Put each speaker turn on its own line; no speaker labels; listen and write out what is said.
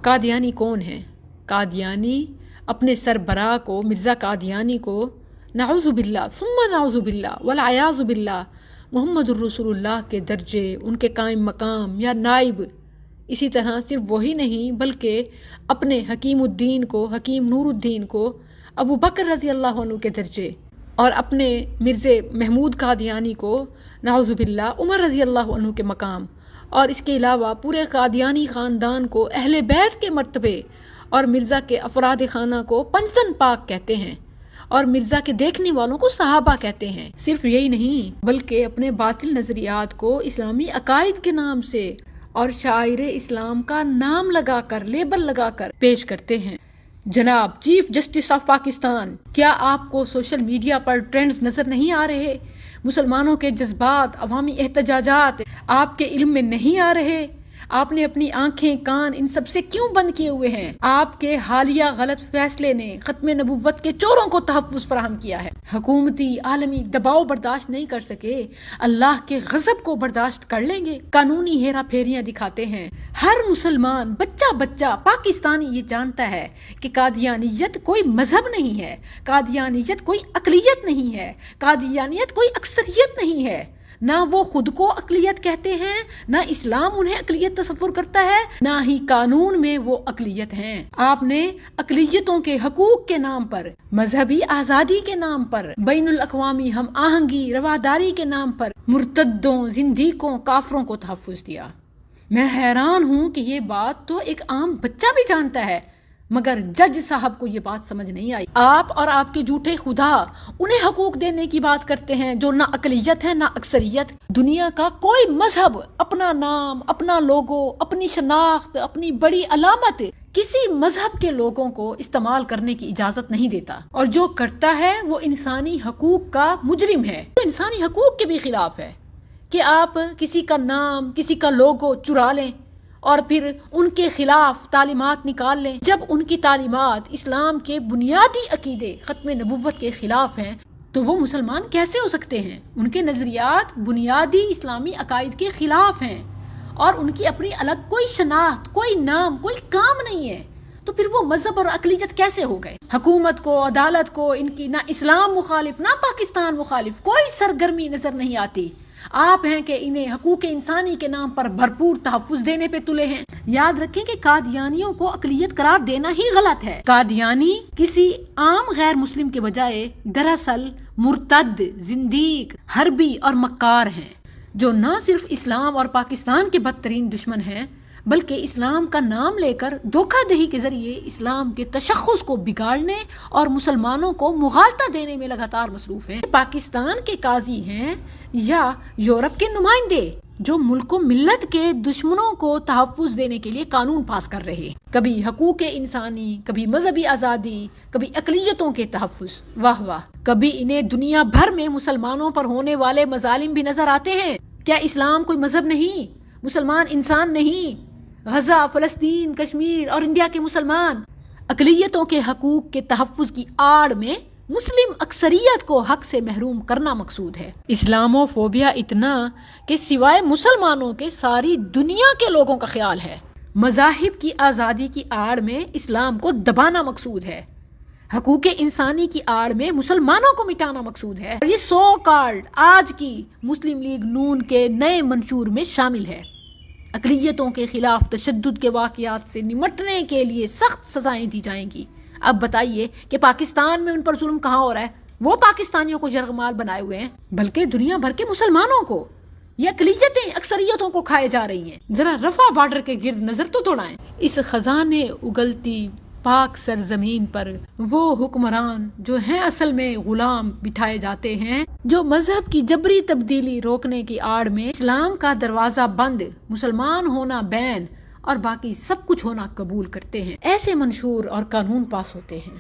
قادیانی کون ہیں؟ قادیانی اپنے سربراہ کو، مرزا قادیانی کو نعوذ باللہ ثم نعوذ باللہ والعیاذ باللہ محمد الرسول اللہ کے درجے، ان کے قائم مقام یا نائب، اسی طرح صرف وہی نہیں بلکہ اپنے حکیم الدین کو، حکیم نور الدین کو ابو بکر رضی اللہ عنہ کے درجے، اور اپنے مرزا محمود قادیانی کو نعوذ باللہ عمر رضی اللہ عنہ کے مقام، اور اس کے علاوہ پورے قادیانی خاندان کو اہل بیت کے مرتبے، اور مرزا کے افراد خانہ کو پنجتن پاک کہتے ہیں، اور مرزا کے دیکھنے والوں کو صحابہ کہتے ہیں۔ صرف یہی نہیں بلکہ اپنے باطل نظریات کو اسلامی عقائد کے نام سے اور شاعر اسلام کا نام لگا کر، لیبل لگا کر پیش کرتے ہیں۔ جناب چیف جسٹس آف پاکستان، کیا آپ کو سوشل میڈیا پر ٹرینڈز نظر نہیں آ رہے؟ مسلمانوں کے جذبات، عوامی احتجاجات آپ کے علم میں نہیں آ رہے؟ آپ نے اپنی آنکھیں، کان ان سب سے کیوں بند کیے ہوئے ہیں؟ آپ کے حالیہ غلط فیصلے نے ختم نبوت کے چوروں کو تحفظ فراہم کیا ہے۔ حکومتی عالمی دباؤ برداشت نہیں کر سکے، اللہ کے غضب کو برداشت کر لیں گے؟ قانونی ہیرا پھیریاں دکھاتے ہیں۔ ہر مسلمان بچہ پاکستانی یہ جانتا ہے کہ قادیانیت کوئی مذہب نہیں ہے، قادیانیت کوئی اقلیت نہیں ہے، قادیانیت کوئی اکثریت نہیں ہے۔ نہ وہ خود کو اقلیت کہتے ہیں، نہ اسلام انہیں اقلیت تصور کرتا ہے، نہ ہی قانون میں وہ اقلیت ہیں۔ آپ نے اقلیتوں کے حقوق کے نام پر، مذہبی آزادی کے نام پر، بین الاقوامی ہم آہنگی رواداری کے نام پر مرتدوں، زندیقوں، کافروں کو تحفظ دیا۔ میں حیران ہوں کہ یہ بات تو ایک عام بچہ بھی جانتا ہے، مگر جج صاحب کو یہ بات سمجھ نہیں آئی۔ آپ اور آپ کے جھوٹے خدا انہیں حقوق دینے کی بات کرتے ہیں جو نہ اقلیت ہے نہ اکثریت۔ دنیا کا کوئی مذہب اپنا نام، اپنا لوگو، اپنی شناخت، اپنی بڑی علامت کسی مذہب کے لوگوں کو استعمال کرنے کی اجازت نہیں دیتا، اور جو کرتا ہے وہ انسانی حقوق کا مجرم ہے، وہ انسانی حقوق کے بھی خلاف ہے کہ آپ کسی کا نام، کسی کا لوگو چرا لیں اور پھر ان کے خلاف تعلیمات نکال لیں۔ جب ان کی تعلیمات اسلام کے بنیادی عقیدے ختم نبوت کے خلاف ہیں تو وہ مسلمان کیسے ہو سکتے ہیں؟ ان کے نظریات بنیادی اسلامی عقائد کے خلاف ہیں اور ان کی اپنی الگ کوئی شناخت، کوئی نام، کوئی کام نہیں ہے، تو پھر وہ مذہب اور اقلیت کیسے ہو گئے؟ حکومت کو، عدالت کو ان کی نہ اسلام مخالف نہ پاکستان مخالف کوئی سرگرمی نظر نہیں آتی۔ آپ ہیں کہ انہیں حقوق انسانی کے نام پر بھرپور تحفظ دینے پہ تلے ہیں۔ یاد رکھیں کہ قادیانیوں کو اقلیت قرار دینا ہی غلط ہے۔ قادیانی کسی عام غیر مسلم کے بجائے دراصل مرتد، زندیق، حربی اور مکار ہیں، جو نہ صرف اسلام اور پاکستان کے بدترین دشمن ہیں بلکہ اسلام کا نام لے کر دھوکہ دہی کے ذریعے اسلام کے تشخص کو بگاڑنے اور مسلمانوں کو مغالطہ دینے میں لگاتار مصروف ہیں۔ پاکستان کے قاضی ہیں یا یورپ کے نمائندے جو ملک و ملت کے دشمنوں کو تحفظ دینے کے لیے قانون پاس کر رہے ہیں، کبھی حقوق انسانی، کبھی مذہبی آزادی، کبھی اقلیتوں کے تحفظ۔ واہ واہ، کبھی انہیں دنیا بھر میں مسلمانوں پر ہونے والے مظالم بھی نظر آتے ہیں۔ کیا اسلام کوئی مذہب نہیں؟ مسلمان انسان نہیں؟ غزہ، فلسطین، کشمیر اور انڈیا کے مسلمان اقلیتوں کے حقوق کے تحفظ کی آڑ میں مسلم اکثریت کو حق سے محروم کرنا مقصود ہے۔ اسلامو فوبیا اتنا کہ سوائے مسلمانوں کے ساری دنیا کے لوگوں کا خیال ہے۔ مذاہب کی آزادی کی آڑ میں اسلام کو دبانا مقصود ہے، حقوق انسانی کی آڑ میں مسلمانوں کو مٹانا مقصود ہے، اور یہ سو کالڈ آج کی مسلم لیگ نون کے نئے منشور میں شامل ہے۔ اقلیتوں کے خلاف تشدد کے واقعات سے نمٹنے کے لیے سخت سزائیں دی جائیں گی۔ اب بتائیے کہ پاکستان میں ان پر ظلم کہاں ہو رہا ہے؟ وہ پاکستانیوں کو یرغمال بنائے ہوئے ہیں، بلکہ دنیا بھر کے مسلمانوں کو، یہ اقلیتیں اکثریتوں کو کھائے جا رہی ہیں۔ ذرا رفح بارڈر کے گرد نظر تو دوڑائیں۔ اس خزانے اگلتی پاک سرزمین پر وہ حکمران جو ہیں اصل میں غلام بٹھائے جاتے ہیں، جو مذہب کی جبری تبدیلی روکنے کی آڑ میں اسلام کا دروازہ بند، مسلمان ہونا بین اور باقی سب کچھ ہونا قبول کرتے ہیں، ایسے منشور اور قانون پاس ہوتے ہیں۔